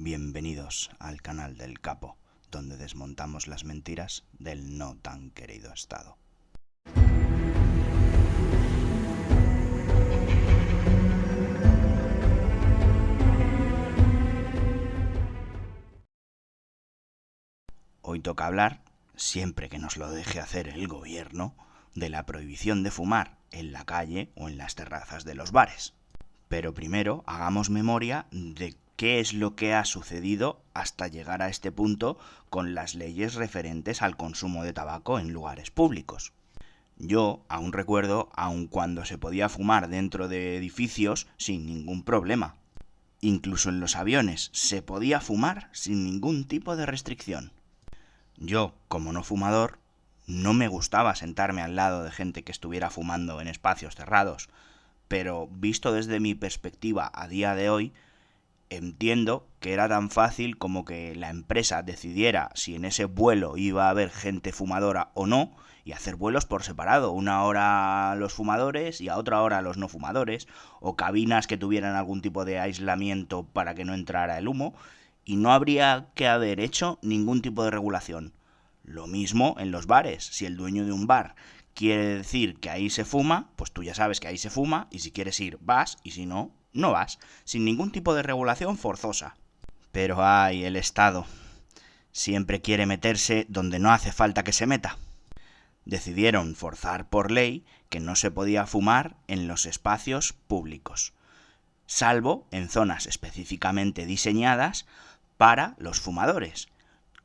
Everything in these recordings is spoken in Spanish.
Bienvenidos al canal del Capo, donde desmontamos las mentiras del no tan querido Estado. Hoy toca hablar, siempre que nos lo deje hacer el gobierno, de la prohibición de fumar en la calle o en las terrazas de los bares. Pero primero hagamos memoria de qué es lo que ha sucedido hasta llegar a este punto con las leyes referentes al consumo de tabaco en lugares públicos. Yo aún recuerdo aun cuando se podía fumar dentro de edificios sin ningún problema. Incluso en los aviones se podía fumar sin ningún tipo de restricción. Yo, como no fumador, no me gustaba sentarme al lado de gente que estuviera fumando en espacios cerrados, pero visto desde mi perspectiva a día de hoy, entiendo que era tan fácil como que la empresa decidiera si en ese vuelo iba a haber gente fumadora o no, y hacer vuelos por separado, una hora a los fumadores y a otra hora a los no fumadores, o cabinas que tuvieran algún tipo de aislamiento para que no entrara el humo, y no habría que haber hecho ningún tipo de regulación. Lo mismo en los bares. Si el dueño de un bar quiere decir que ahí se fuma, pues tú ya sabes que ahí se fuma, y si quieres ir, vas, y si no, no vas, sin ningún tipo de regulación forzosa. Pero ay, el Estado siempre quiere meterse donde no hace falta que se meta. Decidieron forzar por ley que no se podía fumar en los espacios públicos, salvo en zonas específicamente diseñadas para los fumadores,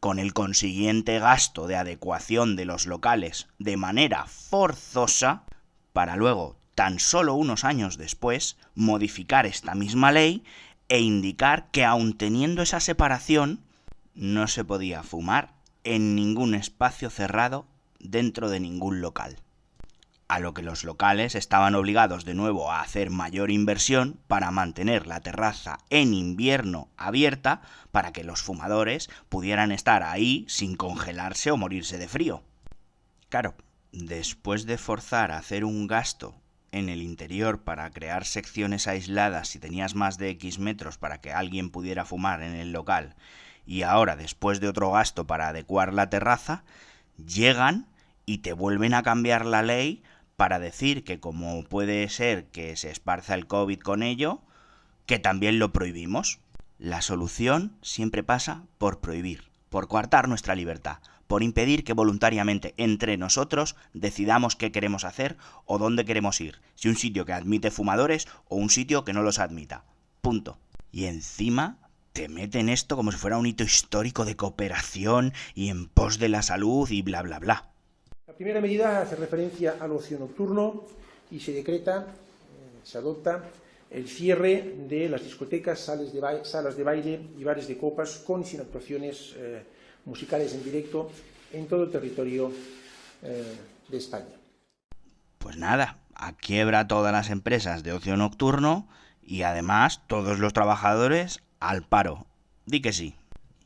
con el consiguiente gasto de adecuación de los locales de manera forzosa, para luego, tan solo unos años después, modificar esta misma ley e indicar que aun teniendo esa separación, no se podía fumar en ningún espacio cerrado dentro de ningún local. A lo que los locales estaban obligados de nuevo a hacer mayor inversión para mantener la terraza en invierno abierta para que los fumadores pudieran estar ahí sin congelarse o morirse de frío. Claro, después de forzar a hacer un gasto en el interior para crear secciones aisladas si tenías más de X metros para que alguien pudiera fumar en el local, y ahora después de otro gasto para adecuar la terraza, llegan y te vuelven a cambiar la ley para decir que como puede ser que se esparza el COVID con ello, que también lo prohibimos. La solución siempre pasa por prohibir, por coartar nuestra libertad, por impedir que voluntariamente entre nosotros decidamos qué queremos hacer o dónde queremos ir, si un sitio que admite fumadores o un sitio que no los admita. Punto. Y encima te meten esto como si fuera un hito histórico de cooperación y en pos de la salud y bla bla bla. La primera medida hace referencia al ocio nocturno y se decreta, se adopta el cierre de las discotecas, salas de baile y bares de copas con y sin actuaciones musicales en directo en todo el territorio de España. Pues nada, a quiebra todas las empresas de ocio nocturno y además todos los trabajadores al paro. Di que sí.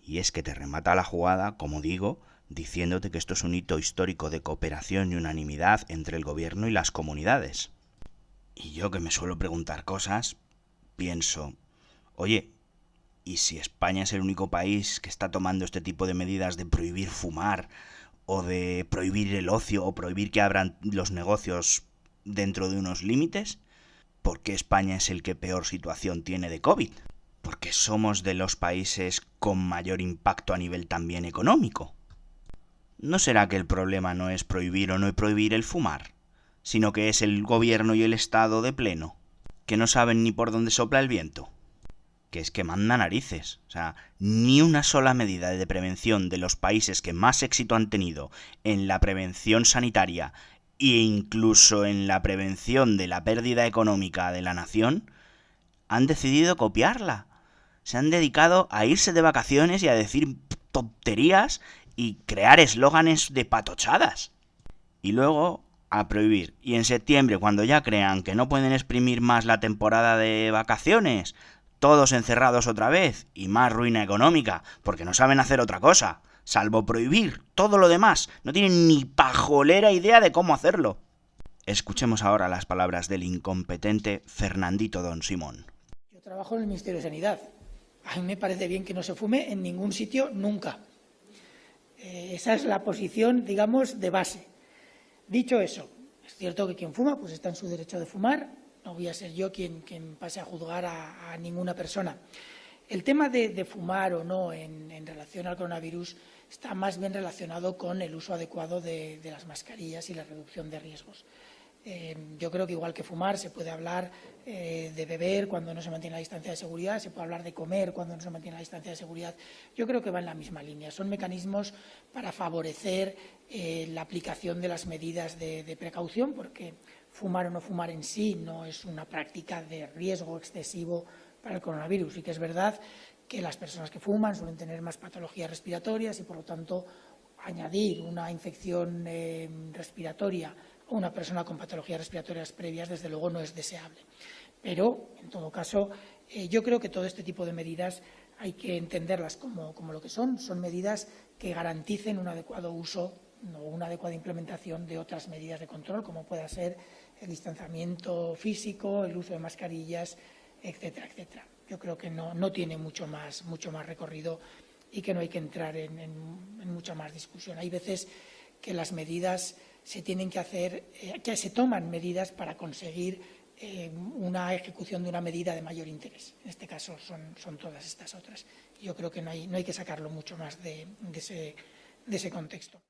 Y es que te remata la jugada, como digo, diciéndote que esto es un hito histórico de cooperación y unanimidad entre el gobierno y las comunidades. Y yo, que me suelo preguntar cosas, pienso, oye, ¿y si España es el único país que está tomando este tipo de medidas de prohibir fumar, o de prohibir el ocio, o prohibir que abran los negocios dentro de unos límites? ¿Por qué España es el que peor situación tiene de COVID? Porque somos de los países con mayor impacto a nivel también económico. ¿No será que el problema no es prohibir o no prohibir el fumar, sino que es el gobierno y el Estado de pleno, que no saben ni por dónde sopla el viento? Que es que manda narices. O sea, ni una sola medida de prevención de los países que más éxito han tenido en la prevención sanitaria e incluso en la prevención de la pérdida económica de la nación, han decidido copiarla. Se han dedicado a irse de vacaciones y a decir tonterías y crear eslóganes de patochadas. Y luego a prohibir. Y en septiembre, cuando ya crean que no pueden exprimir más la temporada de vacaciones, todos encerrados otra vez y más ruina económica, porque no saben hacer otra cosa, salvo prohibir todo lo demás. No tienen ni pajolera idea de cómo hacerlo. Escuchemos ahora las palabras del incompetente Fernandito Don Simón. Yo trabajo en el Ministerio de Sanidad A mí me parece bien que no se fume en ningún sitio nunca. Esa es la posición, digamos, de base. Dicho eso, es cierto que quien fuma pues está en su derecho de fumar. No voy a ser yo quien pase a juzgar a ninguna persona. El tema de fumar o no en relación al coronavirus está más bien relacionado con el uso adecuado de las mascarillas y la reducción de riesgos. Yo creo que igual que fumar se puede hablar de beber cuando no se mantiene la distancia de seguridad, se puede hablar de comer cuando no se mantiene la distancia de seguridad. Yo creo que va en la misma línea. Son mecanismos para favorecer la aplicación de las medidas de precaución, porque fumar o no fumar en sí no es una práctica de riesgo excesivo para el coronavirus. Sí que es verdad que las personas que fuman suelen tener más patologías respiratorias y, por lo tanto, añadir una infección respiratoria a una persona con patologías respiratorias previas, desde luego, no es deseable. Pero, en todo caso, yo creo que todo este tipo de medidas hay que entenderlas como lo que son. Son medidas que garanticen un adecuado uso o una adecuada implementación de otras medidas de control, como pueda ser el distanciamiento físico, el uso de mascarillas, etcétera, etcétera. Yo creo que no tiene mucho más recorrido y que no hay que entrar en mucha más discusión. Hay veces que las medidas se tienen que hacer, que se toman medidas para conseguir una ejecución de una medida de mayor interés. En este caso son todas estas otras. Yo creo que no hay que sacarlo mucho más de ese contexto.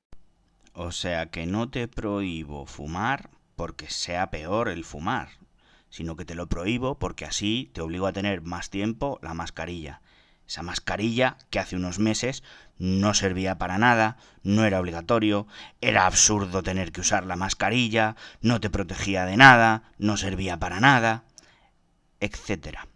O sea que no te prohíbo fumar porque sea peor el fumar, sino que te lo prohíbo porque así te obligo a tener más tiempo la mascarilla. Esa mascarilla que hace unos meses no servía para nada, no era obligatorio, era absurdo tener que usar la mascarilla, no te protegía de nada, no servía para nada, etcétera.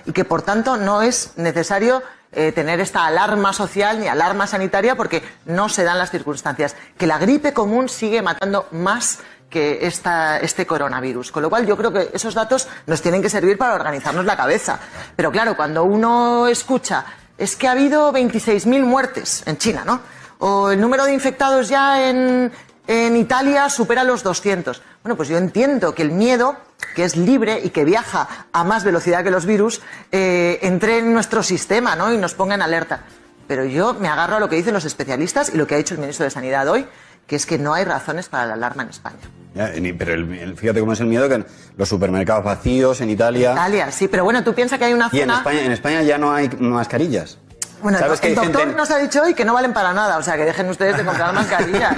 Y que, por tanto, no es necesario tener esta alarma social ni alarma sanitaria porque no se dan las circunstancias. Que la gripe común sigue matando más que este coronavirus. Con lo cual, yo creo que esos datos nos tienen que servir para organizarnos la cabeza. Pero claro, cuando uno escucha, es que ha habido 26.000 muertes en China, ¿no? O el número de infectados ya en Italia supera los 200. Bueno, pues yo entiendo que el miedo, que es libre y que viaja a más velocidad que los virus, entre en nuestro sistema, ¿no? Y nos ponga en alerta. Pero yo me agarro a lo que dicen los especialistas y lo que ha dicho el ministro de Sanidad hoy, que es que no hay razones para la alarma en España. Ya, pero fíjate cómo es el miedo, que los supermercados vacíos en Italia... Italia, sí, pero bueno, tú piensas que hay una zona... Y en España ya no hay mascarillas. Bueno, el doctor nos ha dicho hoy que no valen para nada, o sea, que dejen ustedes de comprar mascarillas.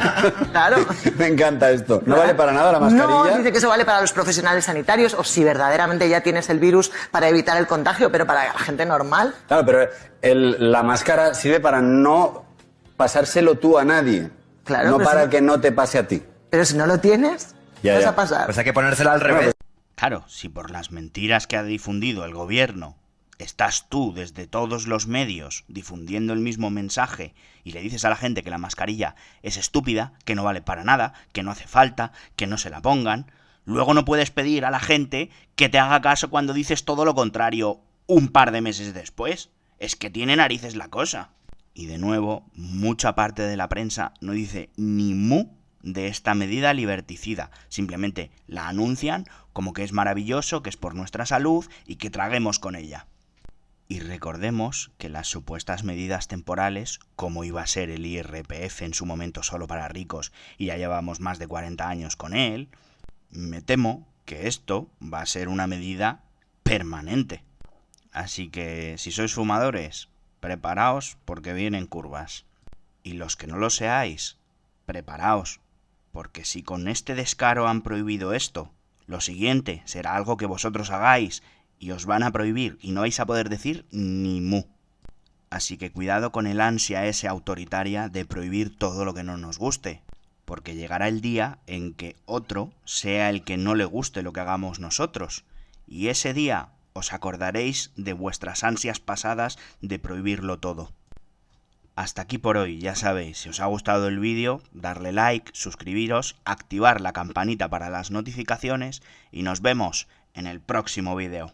Claro. Me encanta esto. ¿No vale para nada la mascarilla? No, dice que eso vale para los profesionales sanitarios o si verdaderamente ya tienes el virus para evitar el contagio, pero para la gente normal... Claro, pero la máscara sirve para no pasárselo tú a nadie. Claro, no para que no te pase a ti. Pero si no lo tienes, ¿qué vas a pasar? Pues hay que ponérsela al revés. Claro, si por las mentiras que ha difundido el gobierno estás tú desde todos los medios difundiendo el mismo mensaje y le dices a la gente que la mascarilla es estúpida, que no vale para nada, que no hace falta, que no se la pongan, luego no puedes pedir a la gente que te haga caso cuando dices todo lo contrario un par de meses después. Es que tiene narices la cosa. Y de nuevo, mucha parte de la prensa no dice ni mu de esta medida liberticida. Simplemente la anuncian como que es maravilloso, que es por nuestra salud y que traguemos con ella. Y recordemos que las supuestas medidas temporales, como iba a ser el IRPF en su momento solo para ricos y ya llevamos más de 40 años con él, me temo que esto va a ser una medida permanente. Así que si sois fumadores, preparaos porque vienen curvas. Y los que no lo seáis, preparaos, porque si con este descaro han prohibido esto, lo siguiente será algo que vosotros hagáis y os van a prohibir y no vais a poder decir ni mu. Así que cuidado con el ansia ese autoritaria de prohibir todo lo que no nos guste, porque llegará el día en que otro sea el que no le guste lo que hagamos nosotros, y ese día os acordaréis de vuestras ansias pasadas de prohibirlo todo. Hasta aquí por hoy, ya sabéis, si os ha gustado el vídeo, darle like, suscribiros, activar la campanita para las notificaciones y nos vemos en el próximo vídeo.